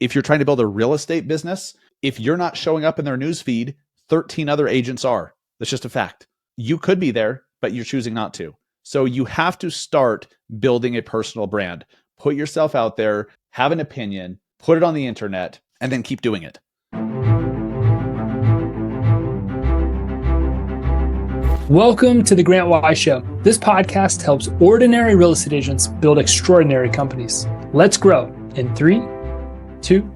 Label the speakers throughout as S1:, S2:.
S1: If you're trying to build a real estate business, if you're not showing up in their news feed, 13 other agents are. That's just a fact. You could be there, but you're choosing not to. So you have to start building a personal brand. Put yourself out there, have an opinion, put it on the internet, and then keep doing it.
S2: Welcome to the Grant Wise Show. This podcast helps ordinary real estate agents build extraordinary companies. Let's grow in 3, 2.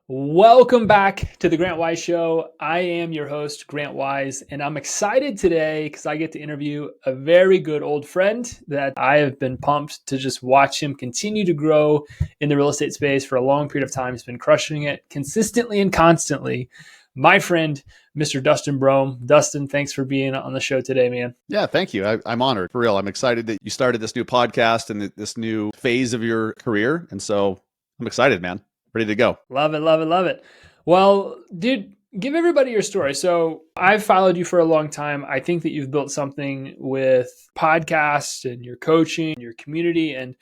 S2: Welcome back to the Grant Wise Show. I am your host, Grant Wise, and I'm excited today because I get to interview a very good old friend that I have been pumped to just watch him continue to grow in the real estate space for a long period of time. He's been crushing it consistently and constantly. My friend, Mr. Dustin Brohm. Dustin, thanks for being on the show today, man.
S1: Yeah, thank you. I'm honored, for real. I'm excited that you started this new podcast and this new phase of your career. And so I'm excited, man. Ready to go.
S2: Love it, love it, love it. Well, dude, give everybody your story. So I've followed you for a long time. I think that you've built something with podcasts and your coaching, your community, and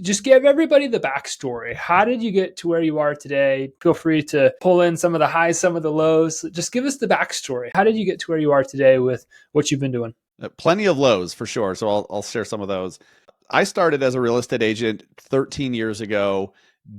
S2: just give everybody the backstory. How did you get to where you are today? Feel free to pull in some of the highs, some of the lows. Just give us the backstory. How did you get to where you are today with what you've been doing?
S1: Plenty of lows for sure. So I'll share some of those. I started as a real estate agent 13 years ago,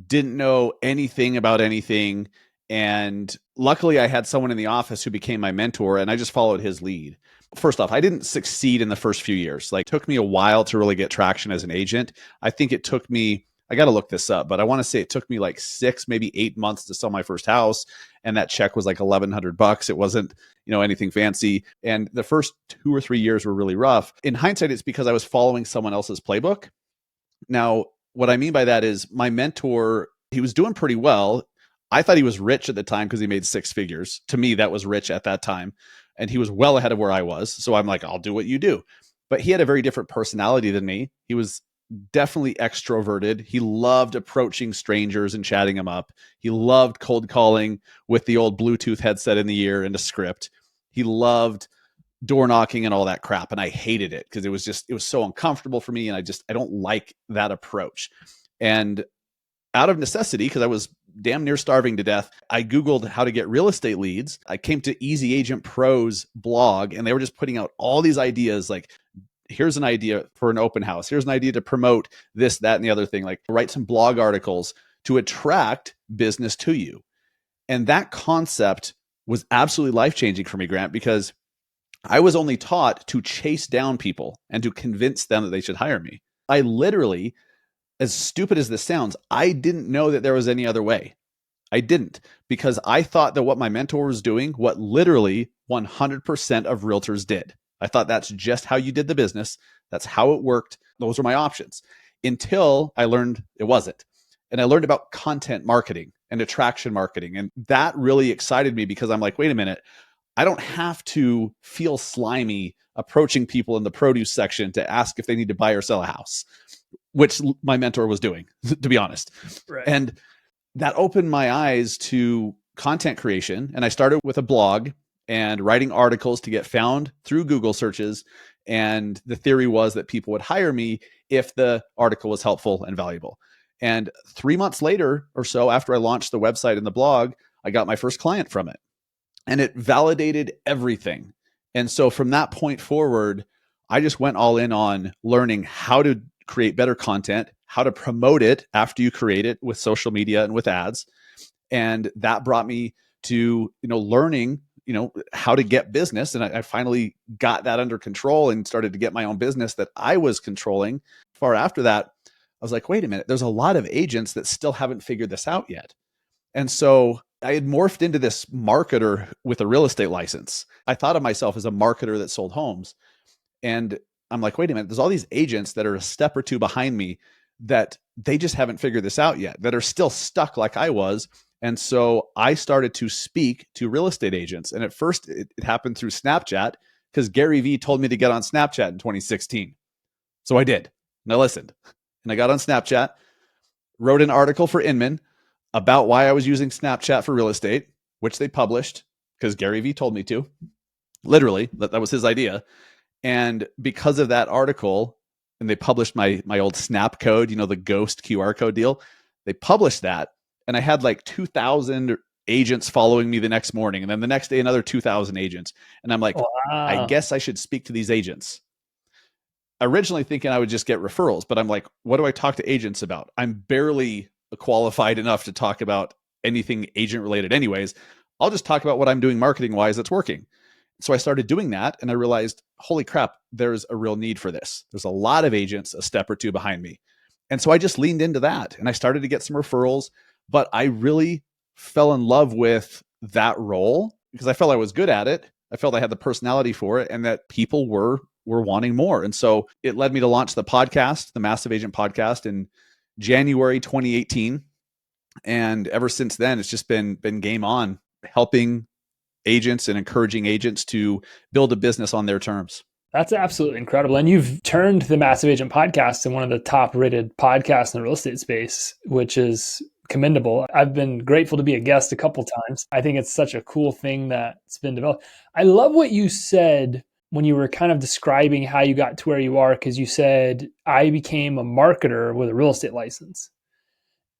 S1: didn't know anything about anything. And luckily I had someone in the office who became my mentor and I just followed his lead. First off, I didn't succeed in the first few years. Like, it took me a while to really get traction as an agent. I think it took me, I got to look this up, but I want to say it took me like 6, maybe 8 months to sell my first house. And that check was like $1,100. It wasn't, anything fancy. And the first 2 or 3 years were really rough. In hindsight, it's because I was following someone else's playbook. Now, what I mean by that is my mentor, he was doing pretty well. I thought he was rich at the time because he made 6 figures. To me, that was rich at that time. And he was well ahead of where I was. So I'm like, I'll do what you do. But he had a very different personality than me. He was definitely extroverted. He loved approaching strangers and chatting them up. He loved cold calling with the old Bluetooth headset in the ear and a script. He loved door knocking and all that crap. And I hated it because it was so uncomfortable for me. And I don't like that approach. And out of necessity, because I was damn near starving to death, I Googled how to get real estate leads. I came to Easy Agent Pro's blog, and they were just putting out all these ideas like, here's an idea for an open house. Here's an idea to promote this, that, and the other thing. Like, write some blog articles to attract business to you. And that concept was absolutely life-changing for me, Grant, because I was only taught to chase down people and to convince them that they should hire me. I literally, as stupid as this sounds, I didn't know that there was any other way. I didn't, because I thought that what my mentor was doing, what literally 100% of realtors did. I thought that's just how you did the business. That's how it worked. Those were my options until I learned it wasn't. And I learned about content marketing and attraction marketing. And that really excited me because I'm like, wait a minute, I don't have to feel slimy approaching people in the produce section to ask if they need to buy or sell a house, which my mentor was doing, to be honest.
S2: Right.
S1: And that opened my eyes to content creation. And I started with a blog and writing articles to get found through Google searches. And the theory was that people would hire me if the article was helpful and valuable. And 3 months later or so, after I launched the website and the blog, I got my first client from it. And it validated everything. And so from that point forward, I just went all in on learning how to create better content, how to promote it after you create it with social media and with ads. And that brought me to, learning, how to get business. And I finally got that under control and started to get my own business that I was controlling. Far after that, I was like, wait a minute, there's a lot of agents that still haven't figured this out yet. And so I had morphed into this marketer with a real estate license. I thought of myself as a marketer that sold homes. And I'm like, wait a minute, there's all these agents that are a step or two behind me that they just haven't figured this out yet, that are still stuck like I was. And so I started to speak to real estate agents. And at first it happened through Snapchat because Gary Vee told me to get on Snapchat in 2016. So I did. And I listened. And I got on Snapchat, wrote an article for Inman about why I was using Snapchat for real estate, which they published because Gary Vee told me to. Literally, that was his idea. And because of that article, and they published my old Snap code, the ghost QR code deal, they published that. And I had like 2,000 agents following me the next morning. And then the next day, another 2,000 agents. And I'm like, I
S2: Wow.
S1: guess I should speak to these agents. Originally thinking I would just get referrals, but I'm like, what do I talk to agents about? I'm barely qualified enough to talk about anything agent related anyways. I'll just talk about what I'm doing marketing wise that's working. So I started doing that and I realized, holy crap, there's a real need for this. There's a lot of agents a step or two behind me. And so I just leaned into that and I started to get some referrals, but I really fell in love with that role because I felt I was good at it. I felt I had the personality for it and that people were wanting more. And so it led me to launch the podcast, the Massive Agent Podcast, in January 2018. And ever since then, it's just been game on, helping agents and encouraging agents to build a business on their terms.
S2: That's absolutely incredible. And you've turned the Massive Agent Podcast into one of the top rated podcasts in the real estate space, which is commendable. I've been grateful to be a guest a couple times. I think it's such a cool thing that's been developed. I love what you said when you were kind of describing how you got to where you are, because you said, I became a marketer with a real estate license.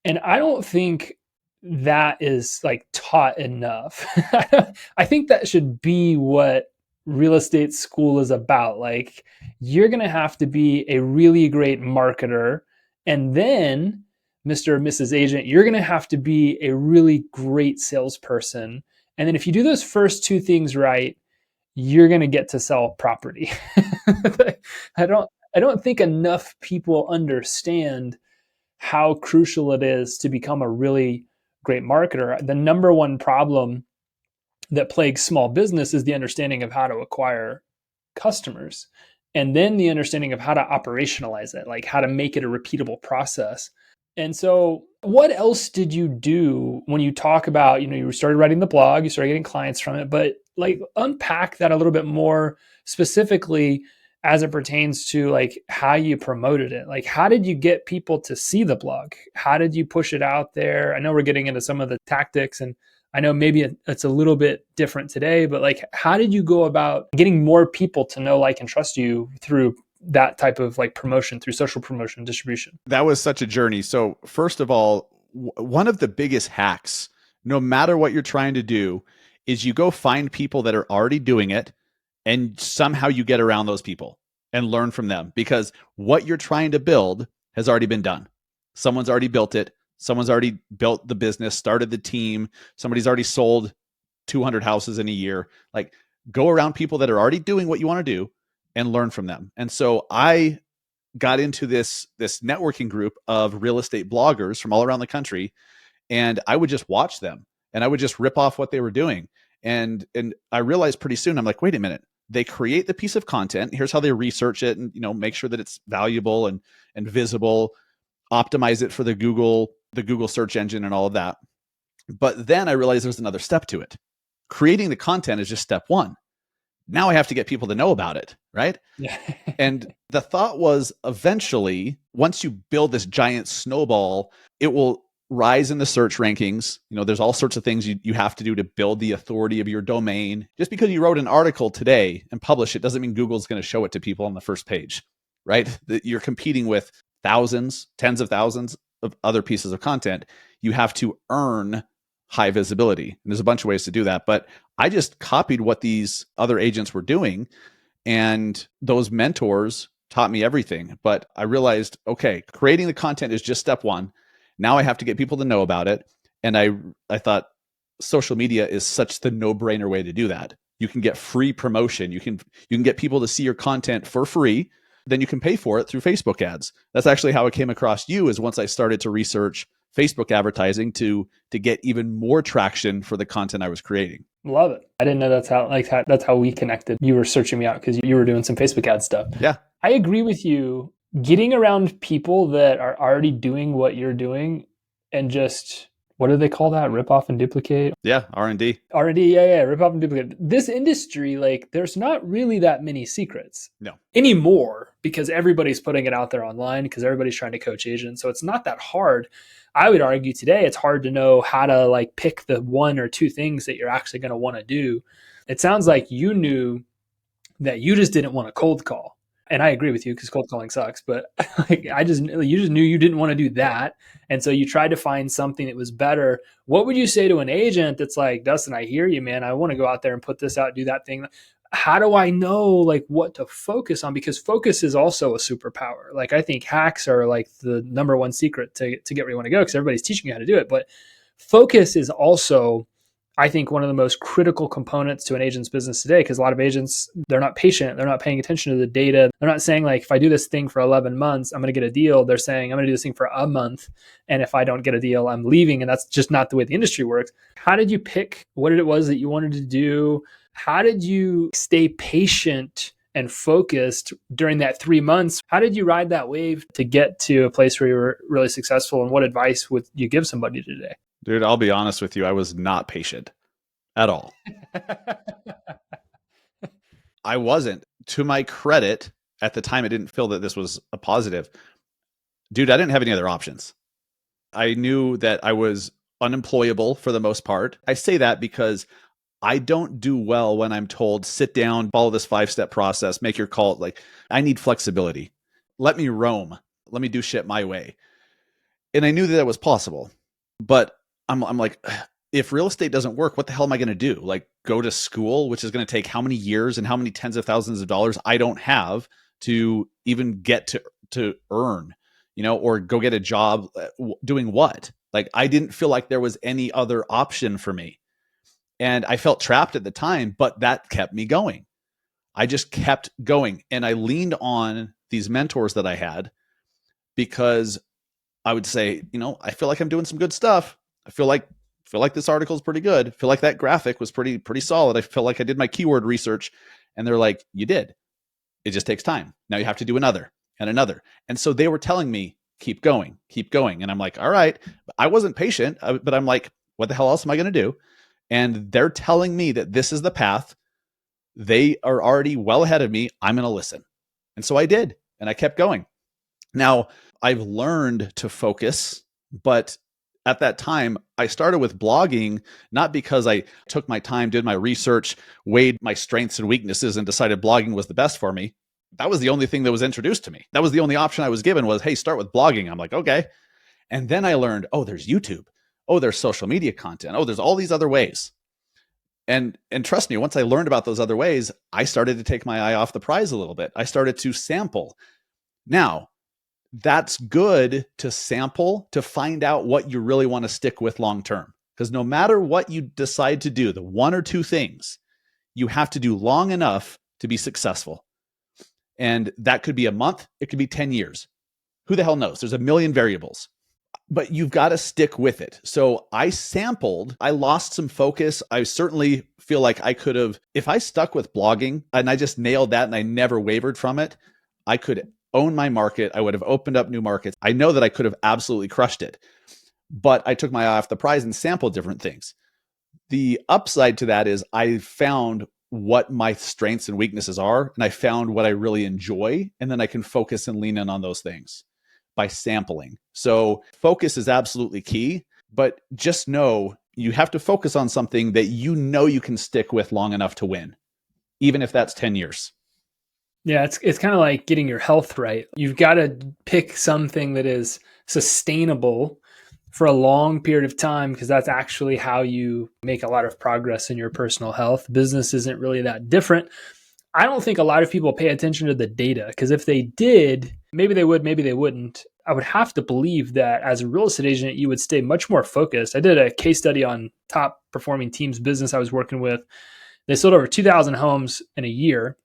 S2: And I don't think that is like taught enough. I think that should be what real estate school is about. Like, you're going to have to be a really great marketer. And then, Mr. or Mrs. Agent, you're going to have to be a really great salesperson. And then if you do those first two things right, you're going to get to sell property. I don't think enough people understand how crucial it is to become a really great marketer. The number one problem that plagues small business is the understanding of how to acquire customers, and then the understanding of how to operationalize it, like how to make it a repeatable process. And so what else did you do when you talk about, you started writing the blog, you started getting clients from it, but like unpack that a little bit more specifically as it pertains to like how you promoted it. Like, how did you get people to see the blog? How did you push it out there? I know we're getting into some of the tactics, and I know maybe it's a little bit different today, but like, how did you go about getting more people to know, like, and trust you through that type of like promotion, through social promotion, distribution?
S1: That was such a journey. So first of all, one of the biggest hacks, no matter what you're trying to do, is you go find people that are already doing it and somehow you get around those people and learn from them, because what you're trying to build has already been done. Someone's already built it. Someone's already built the business, started the team. Somebody's already sold 200 houses in a year. Like, go around people that are already doing what you want to do and learn from them. And so I got into this networking group of real estate bloggers from all around the country, and I would just watch them and I would just rip off what they were doing. And I realized pretty soon, I'm like, wait a minute, they create the piece of content. Here's how they research it and, make sure that it's valuable and visible, optimize it for the Google search engine and all of that. But then I realized there's another step to it. Creating the content is just step one. Now I have to get people to know about it, right?
S2: Yeah.
S1: And the thought was, eventually, once you build this giant snowball, it will rise in the search rankings. There's all sorts of things you have to do to build the authority of your domain. Just because you wrote an article today and publish it doesn't mean Google's going to show it to people on the first page, right? You're competing with thousands, tens of thousands of other pieces of content. You have to earn high visibility. And there's a bunch of ways to do that. But I just copied what these other agents were doing, and those mentors taught me everything. But I realized, okay, creating the content is just step one. Now I have to get people to know about it. And I thought social media is such the no-brainer way to do that. You can get free promotion. You can get people to see your content for free. Then you can pay for it through Facebook ads. That's actually how I came across you, is once I started to research Facebook advertising to get even more traction for the content I was creating.
S2: Love it. I didn't know that's how we connected. You were searching me out because you were doing some Facebook ad stuff.
S1: Yeah.
S2: I agree with you. Getting around people that are already doing what you're doing and just, what do they call that? Rip off and duplicate?
S1: Yeah, R&D.
S2: R&D, yeah. Rip off and duplicate. This industry, like, there's not really that many secrets.
S1: No.
S2: Anymore, because everybody's putting it out there online, because everybody's trying to coach agents. So it's not that hard. I would argue today it's hard to know how to like pick the one or two things that you're actually going to want to do. It sounds like you knew that you just didn't want to cold call. And I agree with you because cold calling sucks, but like, you just knew you didn't want to do that. And so you tried to find something that was better. What would you say to an agent that's like, Dustin, I hear you, man. I want to go out there and put this out, do that thing. How do I know like what to focus on? Because focus is also a superpower. Like I think hacks are like the number one secret to get where you want to go because everybody's teaching you how to do it. But focus is also, I think, one of the most critical components to an agent's business today, because a lot of agents, they're not patient. They're not paying attention to the data. They're not saying like, if I do this thing for 11 months, I'm going to get a deal. They're saying, I'm going to do this thing for a month. And if I don't get a deal, I'm leaving. And that's just not the way the industry works. How did you pick what it was that you wanted to do? How did you stay patient and focused during that 3 months? How did you ride that wave to get to a place where you were really successful? And what advice would you give somebody today?
S1: Dude, I'll be honest with you. I was not patient at all. I wasn't. To my credit, at the time, I didn't feel that this was a positive. Dude, I didn't have any other options. I knew that I was unemployable for the most part. I say that because I don't do well when I'm told, sit down, follow this 5-step process, make your call. Like, I need flexibility. Let me roam. Let me do shit my way. And I knew that was possible. But I'm like, if real estate doesn't work, what the hell am I going to do? Like, go to school, which is going to take how many years and how many tens of thousands of dollars I don't have to even get to earn, or go get a job doing what? Like, I didn't feel like there was any other option for me. And I felt trapped at the time, but that kept me going. I just kept going. And I leaned on these mentors that I had because I would say, I feel like I'm doing some good stuff. I feel like this article is pretty good. I feel like that graphic was pretty solid. I feel like I did my keyword research. And they're like, you did. It just takes time. Now you have to do another and another. And so they were telling me, keep going. And I'm like, all right. I wasn't patient, but I'm like, what the hell else am I going to do? And they're telling me that this is the path. They are already well ahead of me. I'm going to listen. And so I did. And I kept going. Now, I've learned to focus, but at that time, I started with blogging, not because I took my time, did my research, weighed my strengths and weaknesses, and decided blogging was the best for me. That was the only thing that was introduced to me. That was the only option I was given was, hey, start with blogging. I'm like, okay. And then I learned, oh, there's YouTube. Oh, there's social media content. Oh, there's all these other ways. And trust me, once I learned about those other ways, I started to take my eye off the prize a little bit. I started to sample. Now, that's good to sample to find out what you really want to stick with long term. Because no matter what you decide to do, the one or two things you have to do long enough to be successful. And that could be a month. It could be 10 years. Who the hell knows? There's a million variables. But you've got to stick with it. So I sampled, I lost some focus. I certainly feel like I could have, if I stuck with blogging and I just nailed that and I never wavered from it, I could own my market. I would have opened up new markets. I know that I could have absolutely crushed it, but I took my eye off the prize and sampled different things. The upside to that is I found what my strengths and weaknesses are, and I found what I really enjoy, and then I can focus and lean in on those things by sampling. So focus is absolutely key, but just know you have to focus on something that you can stick with long enough to win, even if that's 10 years.
S2: Yeah, it's kind of like getting your health right. You've got to pick something that is sustainable for a long period of time, because that's actually how you make a lot of progress in your personal health. Business isn't really that different. I don't think a lot of people pay attention to the data, because if they did, maybe they would, maybe they wouldn't. I would have to believe that as a real estate agent, you would stay much more focused. I did a case study on top performing teams business I was working with. They sold over 2,000 homes in a year.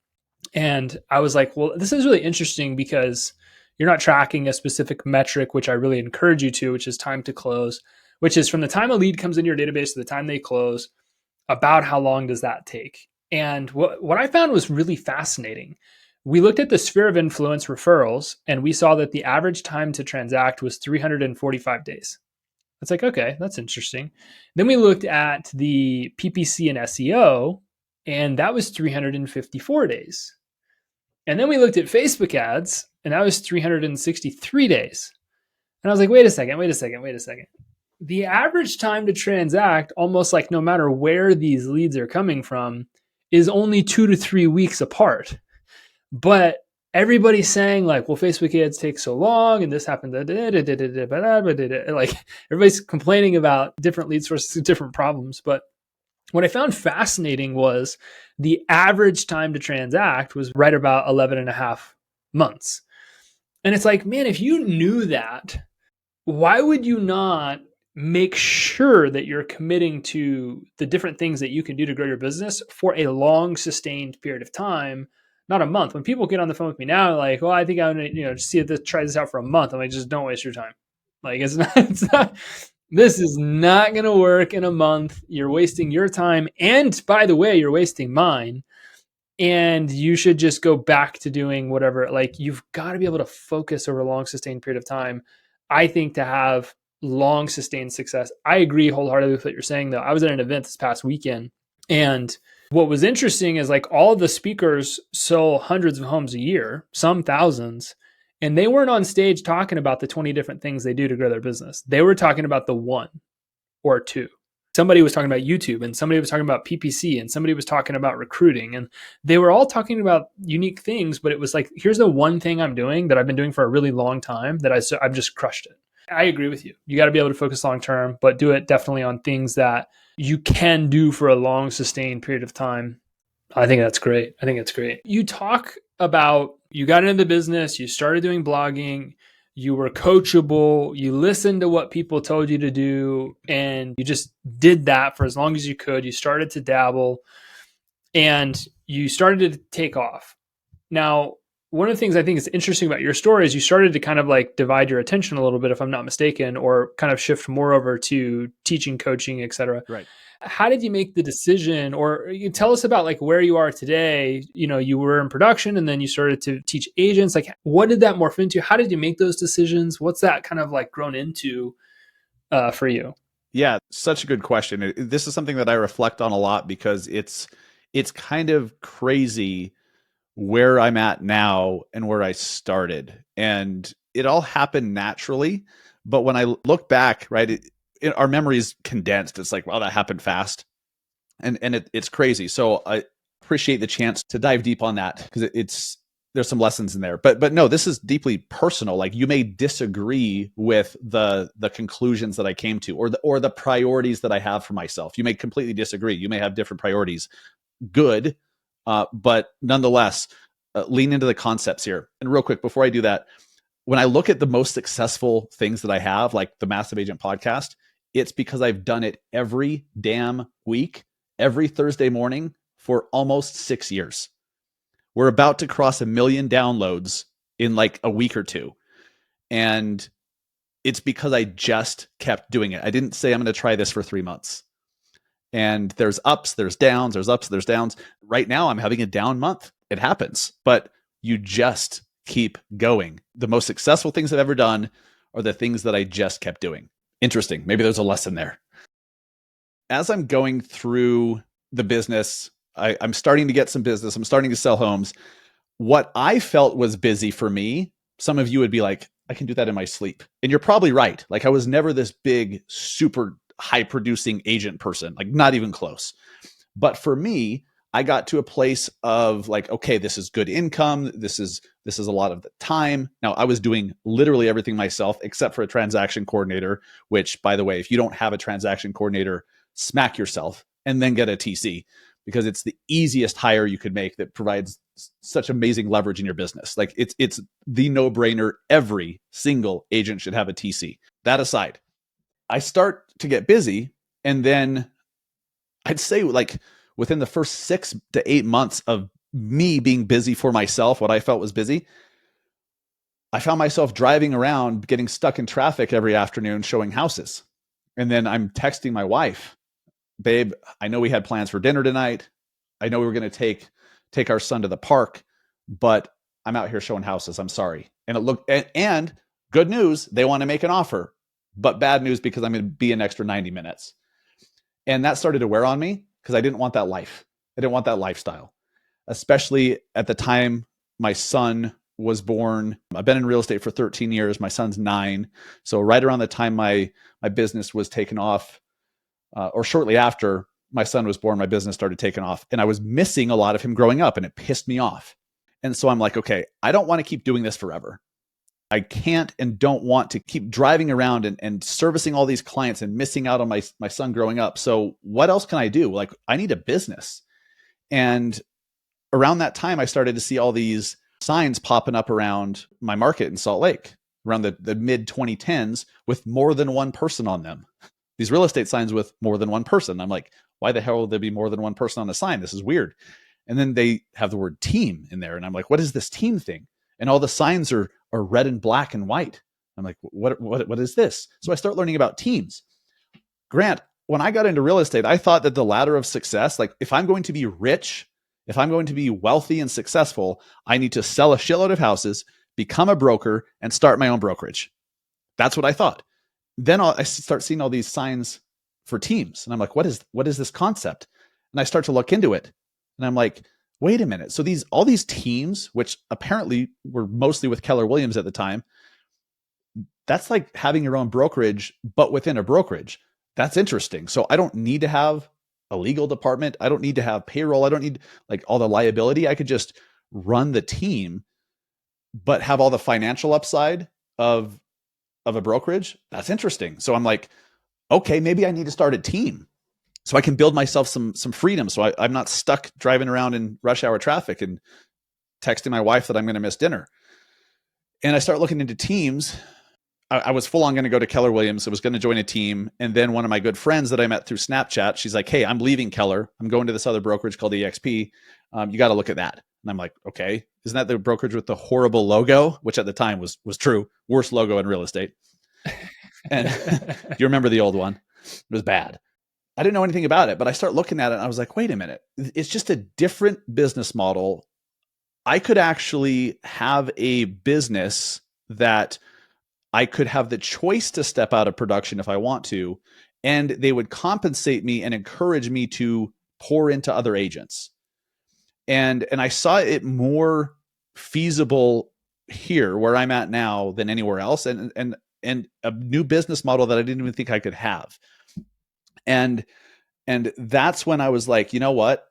S2: And I was like, well, this is really interesting because you're not tracking a specific metric, which I really encourage you to, which is time to close, which is from the time a lead comes into your database to the time they close, about how long does that take? And what I found was really fascinating. We looked at the sphere of influence referrals, and we saw that the average time to transact was 345 days. It's like, okay, that's interesting. Then we looked at the PPC and SEO, and that was 354 days. And then we looked at Facebook ads, and that was 363 days. And I was like, wait a second. The average time to transact, almost like no matter where these leads are coming from, is only 2 to 3 weeks apart. But everybody's saying like, well, Facebook ads take so long and this happened. Like everybody's complaining about different lead sources, different problems. But what I found fascinating was the average time to transact was right about 11 and a half months. And it's like, man, if you knew that, why would you not make sure that you're committing to the different things that you can do to grow your business for a long sustained period of time, not a month? When people get on the phone with me now, like, well, I think I'm going to, try this out for a month. I'm like, just don't waste your time. Like, it's not, this is not going to work in a month. You're wasting your time. And by the way, you're wasting mine. And you should just go back to doing whatever. Like, you've got to be able to focus over a long sustained period of time, I think, to have long sustained success. I agree wholeheartedly with what you're saying, though. I was at an event this past weekend, and what was interesting is like all of the speakers sell hundreds of homes a year, some thousands, and they weren't on stage talking about the 20 different things they do to grow their business. They were talking about the one or two. Somebody was talking about YouTube, and somebody was talking about PPC, and somebody was talking about recruiting, and they were all talking about unique things, but it was like, here's the one thing I'm doing that I've been doing for a really long time that I've just crushed it. I agree with you. You got to be able to focus long term, but do it definitely on things that you can do for a long sustained period of time. I think that's great. You talk about, you got into the business, you started doing blogging, you were coachable, you listened to what people told you to do, and you just did that for as long as you could. You started to dabble and you started to take off. Now, one of the things I think is interesting about your story is you started to kind of like divide your attention a little bit, if I'm not mistaken, or kind of shift more over to teaching, coaching, et cetera.
S1: Right.
S2: How did you make the decision, or you tell us about like where you are today? You were in production and then you started to teach agents. Like, what did that morph into? How did you make those decisions? What's that kind of like grown into for you?
S1: Yeah, such a good question. This is something that I reflect on a lot because it's kind of crazy where I'm at now and where I started. And it all happened naturally. But when I look back, right, our memory is condensed. It's like, wow, that happened fast. And it's crazy. So I appreciate the chance to dive deep on that because there's some lessons in there. But no, this is deeply personal. Like, you may disagree with the conclusions that I came to, or the priorities that I have for myself. You may completely disagree. You may have different priorities. Good. But nonetheless, lean into the concepts here. And real quick, before I do that, when I look at the most successful things that I have, like the Massive Agent podcast, it's because I've done it every damn week, every Thursday morning for almost 6 years. We're about to cross 1 million downloads in like a week or two. And it's because I just kept doing it. I didn't say I'm going to try this for 3 months. And there's ups, there's downs, there's ups, there's downs. Right now, I'm having a down month. It happens, but you just keep going. The most successful things I've ever done are the things that I just kept doing. Interesting. Maybe there's a lesson there. As I'm going through the business, I'm starting to get some business. I'm starting to sell homes. What I felt was busy for me, some of you would be like, I can do that in my sleep. And you're probably right. Like, I was never this big, super high producing agent person, like not even close. But for me, I got to a place of like, okay, this is good income. This is a lot of the time. Now, I was doing literally everything myself except for a transaction coordinator, which, by the way, if you don't have a transaction coordinator, smack yourself and then get a TC, because it's the easiest hire you could make that provides such amazing leverage in your business. Like, it's the no-brainer. Every single agent should have a TC. That aside, I start to get busy, and then I'd say like within the first 6 to 8 months of me being busy for myself, what I felt was busy, I found myself driving around, getting stuck in traffic every afternoon showing houses. And then I'm texting my wife, babe, I know we had plans for dinner tonight. I know we were going to take our son to the park, but I'm out here showing houses. I'm sorry. And good news, they want to make an offer, but bad news because I'm going to be an extra 90 minutes. And that started to wear on me because I didn't want that life. I didn't want that lifestyle, especially at the time my son was born. I've been in real estate for 13 years. My son's 9. So right around the time my business was taken off, or shortly after my son was born, my business started taking off. And I was missing a lot of him growing up, and it pissed me off. And so I'm like, okay, I don't want to keep doing this forever. I can't and don't want to keep driving around and servicing all these clients and missing out on my son growing up. So what else can I do? Like, I need a business. And around that time, I started to see all these signs popping up around my market in Salt Lake around the mid 2010s with more than one person on them. These real estate signs with more than one person. I'm like, why the hell would there be more than one person on a sign? This is weird. And then they have the word team in there. And I'm like, what is this team thing? And all the signs are red and black and white. I'm like, what is this? So I start learning about teams. Grant, when I got into real estate, I thought that the ladder of success, like if I'm going to be rich, if I'm going to be wealthy and successful, I need to sell a shitload of houses, become a broker, and start my own brokerage. That's what I thought. Then I start seeing all these signs for teams. And I'm like, what is this concept? And I start to look into it. And I'm like, wait a minute. So all these teams, which apparently were mostly with Keller Williams at the time, that's like having your own brokerage, but within a brokerage. That's interesting. So I don't need to have a legal department. I don't need to have payroll. I don't need like all the liability. I could just run the team, but have all the financial upside of a brokerage. That's interesting. So I'm like, okay, maybe I need to start a team so I can build myself some freedom. So I'm not stuck driving around in rush hour traffic and texting my wife that I'm going to miss dinner. And I start looking into teams. I was full on going to go to Keller Williams. I was going to join a team. And then one of my good friends that I met through Snapchat, she's like, hey, I'm leaving Keller. I'm going to this other brokerage called EXP. You got to look at that. And I'm like, okay, isn't that the brokerage with the horrible logo? Which at the time was true. Worst logo in real estate. And do you remember the old one? It was bad. I didn't know anything about it, but I start looking at it and I was like, wait a minute. It's just a different business model. I could actually have a business that I could have the choice to step out of production if I want to, and they would compensate me and encourage me to pour into other agents. And I saw it more feasible here where I'm at now than anywhere else. And a new business model that I didn't even think I could have. And that's when I was like, you know what?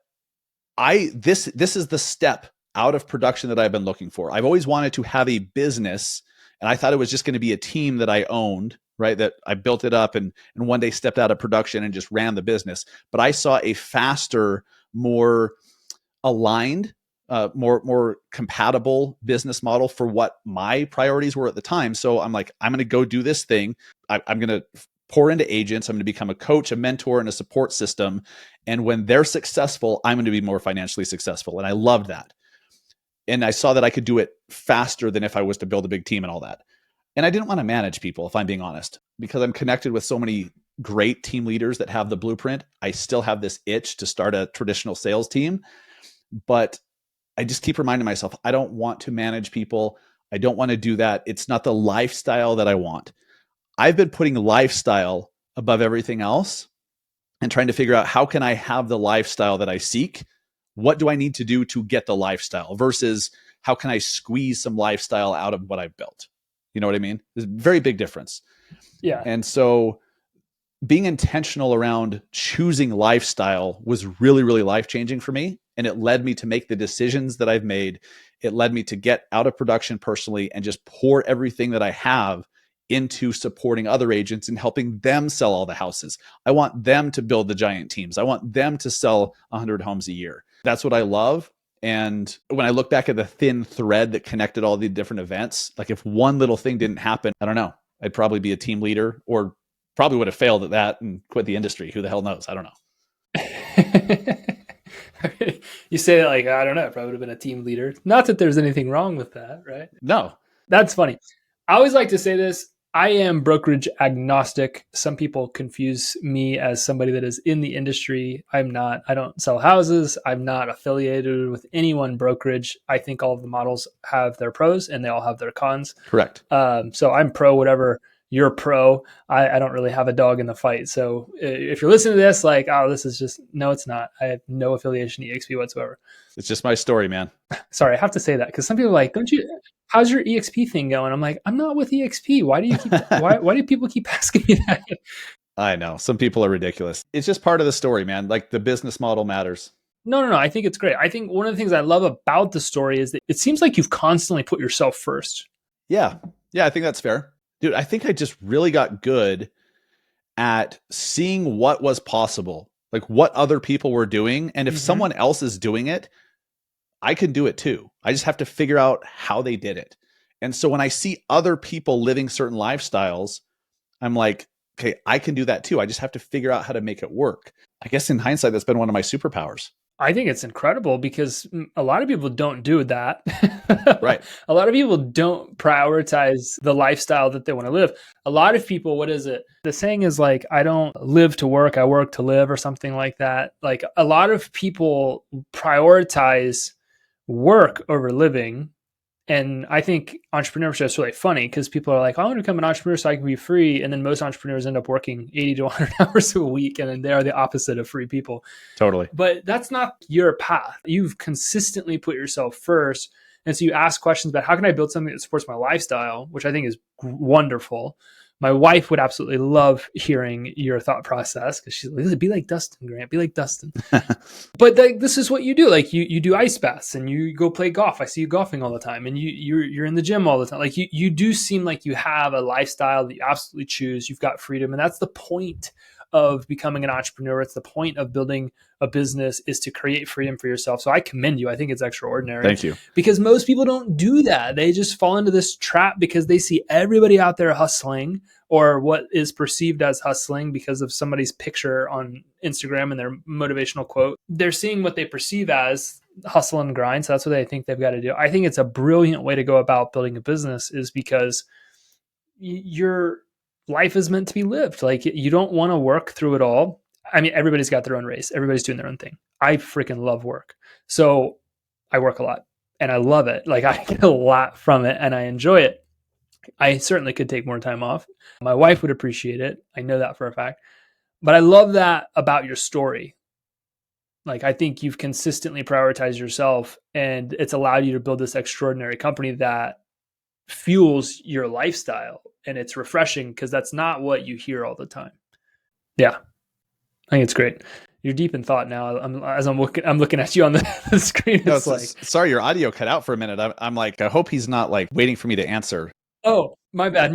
S1: This is the step out of production that I've been looking for. I've always wanted to have a business, and I thought it was just going to be a team that I owned, right? That I built it up and one day stepped out of production and just ran the business. But I saw a faster, more aligned, more compatible business model for what my priorities were at the time. So I'm like, I'm going to go do this thing. I'm going to pour into agents. I'm going to become a coach, a mentor, and a support system. And when they're successful, I'm going to be more financially successful. And I loved that. And I saw that I could do it faster than if I was to build a big team and all that. And I didn't want to manage people, if I'm being honest, because I'm connected with so many great team leaders that have the blueprint. I still have this itch to start a traditional sales team, but I just keep reminding myself, I don't want to manage people. I don't want to do that. It's not the lifestyle that I want. I've been putting lifestyle above everything else and trying to figure out how can I have the lifestyle that I seek? What do I need to do to get the lifestyle versus how can I squeeze some lifestyle out of what I've built? You know what I mean? There's a very big difference.
S2: Yeah.
S1: And so being intentional around choosing lifestyle was really, really life-changing for me. And it led me to make the decisions that I've made. It led me to get out of production personally and just pour everything that I have into supporting other agents and helping them sell all the houses. I want them to build the giant teams. I want them to sell 100 homes a year. That's what I love. And when I look back at the thin thread that connected all the different events, like if one little thing didn't happen, I don't know, I'd probably be a team leader or probably would have failed at that and quit the industry. Who the hell knows? I don't know.
S2: You say that like, I don't know, I probably would have been a team leader. Not that there's anything wrong with that, right?
S1: No.
S2: That's funny. I always like to say this. I am brokerage agnostic. Some people confuse me as somebody that is in the industry. I'm not. I don't sell houses. I'm not affiliated with any one brokerage. I think all of the models have their pros and they all have their cons.
S1: Correct.
S2: So I'm pro whatever you're pro. I don't really have a dog in the fight. So if you're listening to this, like, oh, this is just, no, it's not. I have no affiliation to EXP whatsoever.
S1: It's just my story, man.
S2: Sorry, I have to say that because some people are like, don't you, how's your EXP thing going? I'm like, I'm not with EXP. Why do you keep, why do people keep asking me that?
S1: I know. Some people are ridiculous. It's just part of the story, man. Like the business model matters.
S2: No. I think it's great. I think one of the things I love about the story is that it seems like you've constantly put yourself first.
S1: Yeah. Yeah, I think that's fair. Dude, I think I just really got good at seeing what was possible, like what other people were doing. And if someone else is doing it, I can do it too. I just have to figure out how they did it. And so when I see other people living certain lifestyles, I'm like, okay, I can do that too. I just have to figure out how to make it work. I guess in hindsight, that's been one of my superpowers.
S2: I think it's incredible because a lot of people don't do that.
S1: Right.
S2: A lot of people don't prioritize the lifestyle that they want to live. A lot of people, what is it? The saying is like, I don't live to work, I work to live, or something like that. Like a lot of people prioritize work over living. And I think entrepreneurship is really funny because people are like, I want to become an entrepreneur so I can be free. And then most entrepreneurs end up working 80 to 100 hours a week. And then they are the opposite of free people.
S1: Totally.
S2: But that's not your path. You've consistently put yourself first. And so you ask questions about how can I build something that supports my lifestyle, which I think is wonderful. My wife would absolutely love hearing your thought process because she's like, be like Dustin, Grant, be like Dustin. But this is what you do. Like you do ice baths and you go play golf. I see you golfing all the time and you're in the gym all the time. Like you do seem like you have a lifestyle that you absolutely choose. You've got freedom. And that's the point of becoming an entrepreneur. It's the point of building a business is to create freedom for yourself. So I commend you. I think it's extraordinary.
S1: Thank you.
S2: Because most people don't do that. They just fall into this trap because they see everybody out there hustling or what is perceived as hustling because of somebody's picture on Instagram and their motivational quote. They're seeing what they perceive as hustle and grind. So that's what they think they've got to do. I think it's a brilliant way to go about building a business is because your life is meant to be lived. Like you don't want to work through it all. I mean, everybody's got their own race. Everybody's doing their own thing. I freaking love work. So I work a lot and I love it. Like I get a lot from it and I enjoy it. I certainly could take more time off. My wife would appreciate it. I know that for a fact. But I love that about your story. Like I think you've consistently prioritized yourself and it's allowed you to build this extraordinary company that fuels your lifestyle. And it's refreshing because that's not what you hear all the time. Yeah, I think it's great. You're deep in thought now. I'm looking at you on the screen.
S1: No, sorry, your audio cut out for a minute. I'm like, I hope he's not like waiting for me to answer.
S2: Oh, my bad.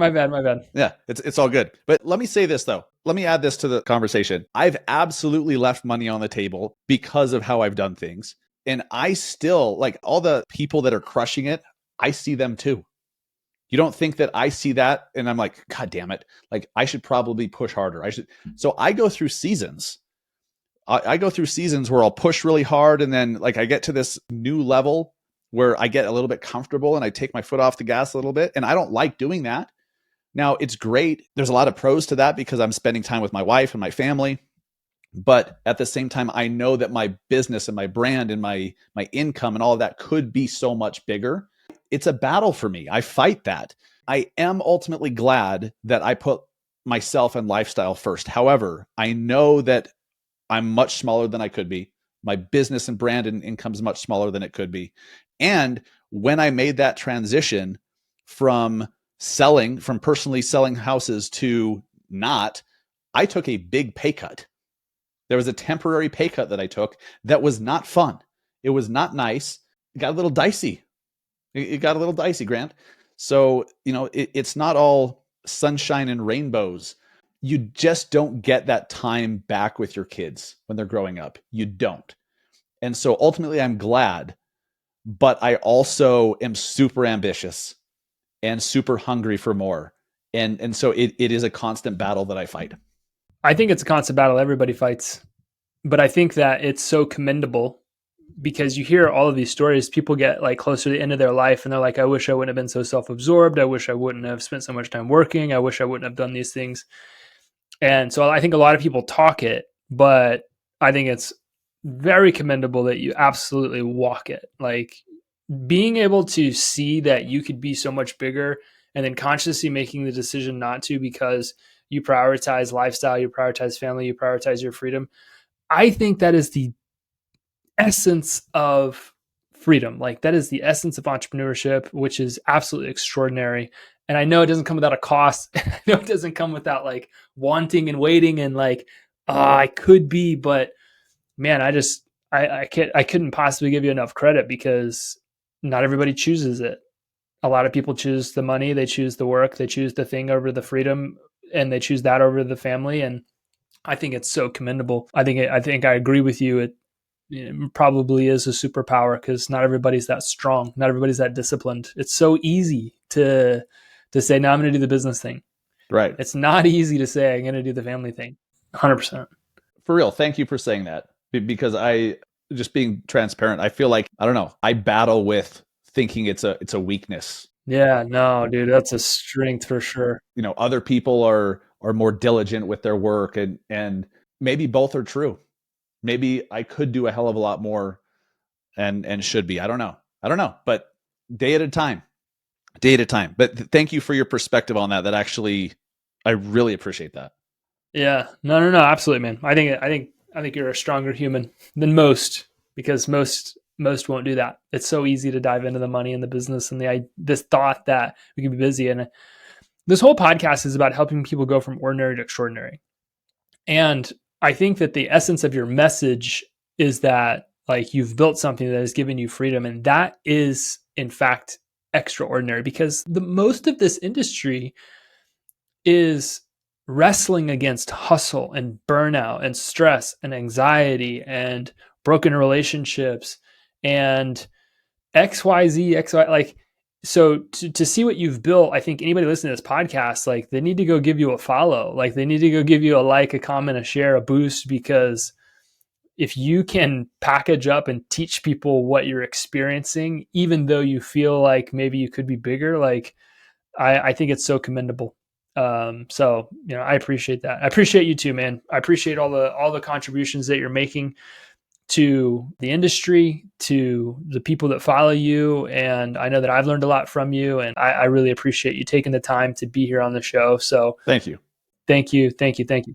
S1: Yeah, it's all good. But let me say this though. Let me add this to the conversation. I've absolutely left money on the table because of how I've done things. And I still, like all the people that are crushing it, I see them too. You don't think that I see that and I'm like, God damn it. Like I should probably push harder. So I go through seasons. I go through seasons where I'll push really hard. And then like I get to this new level where I get a little bit comfortable and I take my foot off the gas a little bit. And I don't like doing that. Now it's great. There's a lot of pros to that because I'm spending time with my wife and my family. But at the same time, I know that my business and my brand and my income and all of that could be so much bigger. It's a battle for me. I fight that. I am ultimately glad that I put myself and lifestyle first. However, I know that I'm much smaller than I could be. My business and brand and income is much smaller than it could be. And when I made that transition from personally selling houses to not, I took a big pay cut. There was a temporary pay cut that I took that was not fun. It was not nice. It got a little dicey. It got a little dicey, Grant. So, it's not all sunshine and rainbows. You just don't get that time back with your kids when they're growing up. You don't. And so ultimately I'm glad, but I also am super ambitious and super hungry for more. And so it is a constant battle that I fight.
S2: I think it's a constant battle everybody fights, but I think that it's so commendable because you hear all of these stories, people get like closer to the end of their life and they're like, I wish I wouldn't have been so self-absorbed. I wish I wouldn't have spent so much time working. I wish I wouldn't have done these things. And so I think a lot of people talk it, but I think it's very commendable that you absolutely walk it. Like being able to see that you could be so much bigger and then consciously making the decision not to because you prioritize lifestyle, you prioritize family, you prioritize your freedom. I think that is the essence of freedom. Like that is the essence of entrepreneurship, which is absolutely extraordinary. And I know it doesn't come without a cost. I know it doesn't come without like wanting and waiting and like, I could be, but man, I couldn't possibly give you enough credit because not everybody chooses it. A lot of people choose the money, they choose the work, they choose the thing over the freedom, and they choose that over the family. And I think it's so commendable. I think I agree with you. It probably is a superpower because not everybody's that strong, not everybody's that disciplined. It's so easy to say, "No, I'm going to do the business thing."
S1: Right.
S2: It's not easy to say, "I'm going to do the family thing." 100%.
S1: For real. Thank you for saying that, because I, just being transparent, I feel like, I don't know, I battle with thinking it's a weakness.
S2: Yeah, no, dude, that's a strength for sure.
S1: Other people are more diligent with their work, and maybe both are true. Maybe I could do a hell of a lot more, and should be. I don't know. But day at a time. But thank you for your perspective on that. That actually, I really appreciate that.
S2: Yeah, no, absolutely, man. I think you're a stronger human than most because most won't do that. It's so easy to dive into the money and the business and this thought that we can be busy. And this whole podcast is about helping people go from ordinary to extraordinary. And I think that the essence of your message is that like you've built something that has given you freedom, and that is in fact extraordinary because the most of this industry is wrestling against hustle and burnout and stress and anxiety and broken relationships and XY, like, so to see what you've built, I think anybody listening to this podcast, like they need to go give you a follow, like they need to go give you a like, a comment, a share, a boost, because if you can package up and teach people what you're experiencing, even though you feel like maybe you could be bigger, like I think it's so commendable. So I appreciate that. I appreciate you too, man. I appreciate all the contributions that you're making to the industry, to the people that follow you. And I know that I've learned a lot from you, and I really appreciate you taking the time to be here on the show. So
S1: Thank you.
S2: Thank you.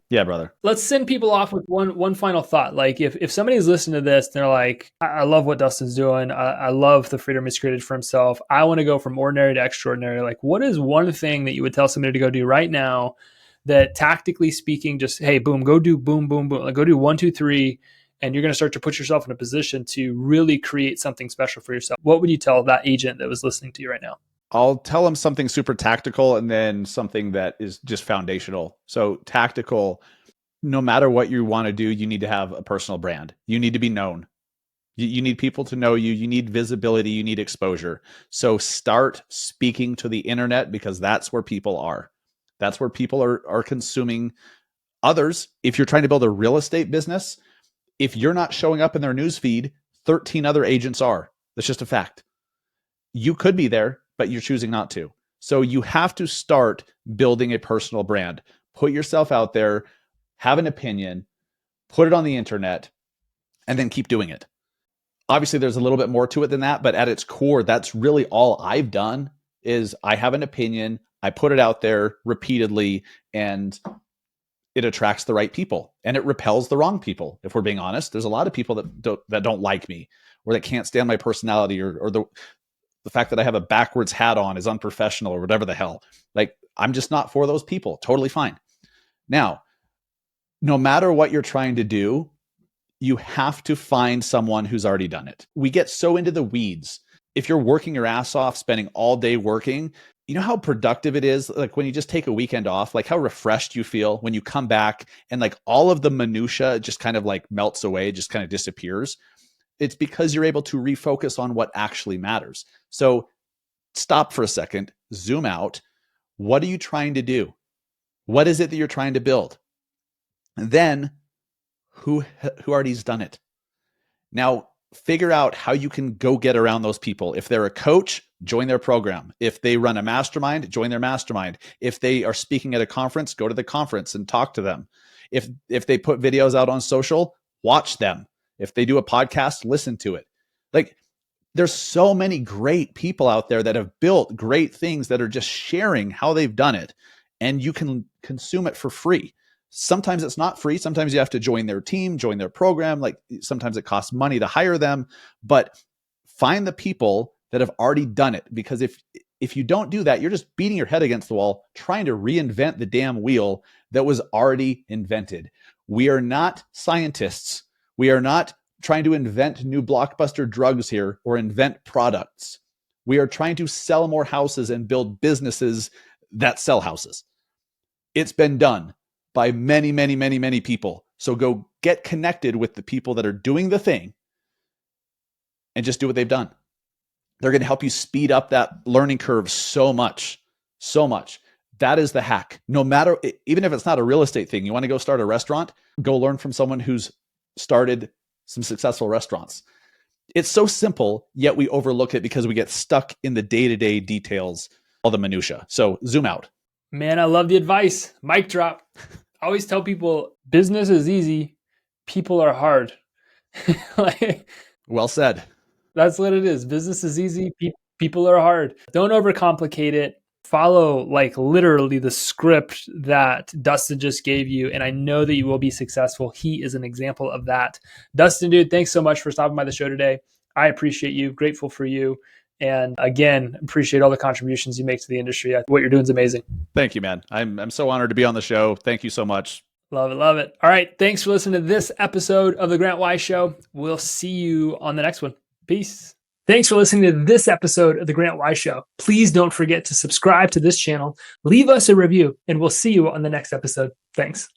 S1: Yeah, brother.
S2: Let's send people off with one final thought. Like if somebody's listening to this, they're like, I love what Dustin's doing. I love the freedom he's created for himself. I want to go from ordinary to extraordinary. Like, what is one thing that you would tell somebody to go do right now that tactically speaking, just, hey, boom, go do boom, boom, boom. Like go do 1, 2, 3. And you're going to start to put yourself in a position to really create something special for yourself. What would you tell that agent that was listening to you right now?
S1: I'll tell them something super tactical and then something that is just foundational. So tactical, no matter what you want to do, you need to have a personal brand. You need to be known. You need people to know you. You need visibility. You need exposure. So start speaking to the internet, because that's where people are. That's where people are consuming others. If you're trying to build a real estate business, if you're not showing up in their news feed, 13 other agents are. That's just a fact. You could be there, but you're choosing not to. So you have to start building a personal brand. Put yourself out there, have an opinion, put it on the internet, and then keep doing it. Obviously, there's a little bit more to it than that, but at its core, that's really all I've done. Is I have an opinion, I put it out there repeatedly, and it attracts the right people and it repels the wrong people. If we're being honest, there's a lot of people that don't like me, or that can't stand my personality, or the fact that I have a backwards hat on is unprofessional, or whatever the hell. Like, I'm just not for those people. Totally fine. Now, no matter what you're trying to do, you have to find someone who's already done it. We get so into the weeds. If you're working your ass off, spending all day working, you know how productive it is? Like when you just take a weekend off, like how refreshed you feel when you come back, and like all of the minutia just kind of like melts away, just kind of disappears. It's because you're able to refocus on what actually matters. So stop for a second, zoom out. What are you trying to do? What is it that you're trying to build? And then who already's done it? Now, figure out how you can go get around those people. If they're a coach, join their program. If they run a mastermind, join their mastermind. If they are speaking at a conference, go to the conference and talk to them. If they put videos out on social, watch them. If they do a podcast, listen to it. Like, there's so many great people out there that have built great things that are just sharing how they've done it, and you can consume it for free. Sometimes it's not free. Sometimes you have to join their team, join their program. Like sometimes it costs money to hire them, but find the people that have already done it. Because if you don't do that, you're just beating your head against the wall, trying to reinvent the damn wheel that was already invented. We are not scientists. We are not trying to invent new blockbuster drugs here or invent products. We are trying to sell more houses and build businesses that sell houses. It's been done by many, many, many, many people. So go get connected with the people that are doing the thing and just do what they've done. They're going to help you speed up that learning curve so much, so much. That is the hack. No matter, even if it's not a real estate thing, you want to go start a restaurant, go learn from someone who's started some successful restaurants. It's so simple, yet we overlook it because we get stuck in the day-to-day details, all the minutia. So zoom out.
S2: Man, I love the advice. Mic drop. I always tell people business is easy, people are hard.
S1: Well said.
S2: That's what it is. Business is easy, people are hard. Don't overcomplicate it. Follow like literally the script that Dustin just gave you, and I know that you will be successful. He is an example of that. Dustin, dude, thanks so much for stopping by the show today. I appreciate you, grateful for you. And again, appreciate all the contributions you make to the industry. What you're doing is amazing.
S1: Thank you, man. I'm so honored to be on the show. Thank you so much.
S2: Love it. Love it. All right. Thanks for listening to this episode of The Grant Wise Show. We'll see you on the next one. Peace. Thanks for listening to this episode of The Grant Wise Show. Please don't forget to subscribe to this channel, leave us a review, and we'll see you on the next episode. Thanks.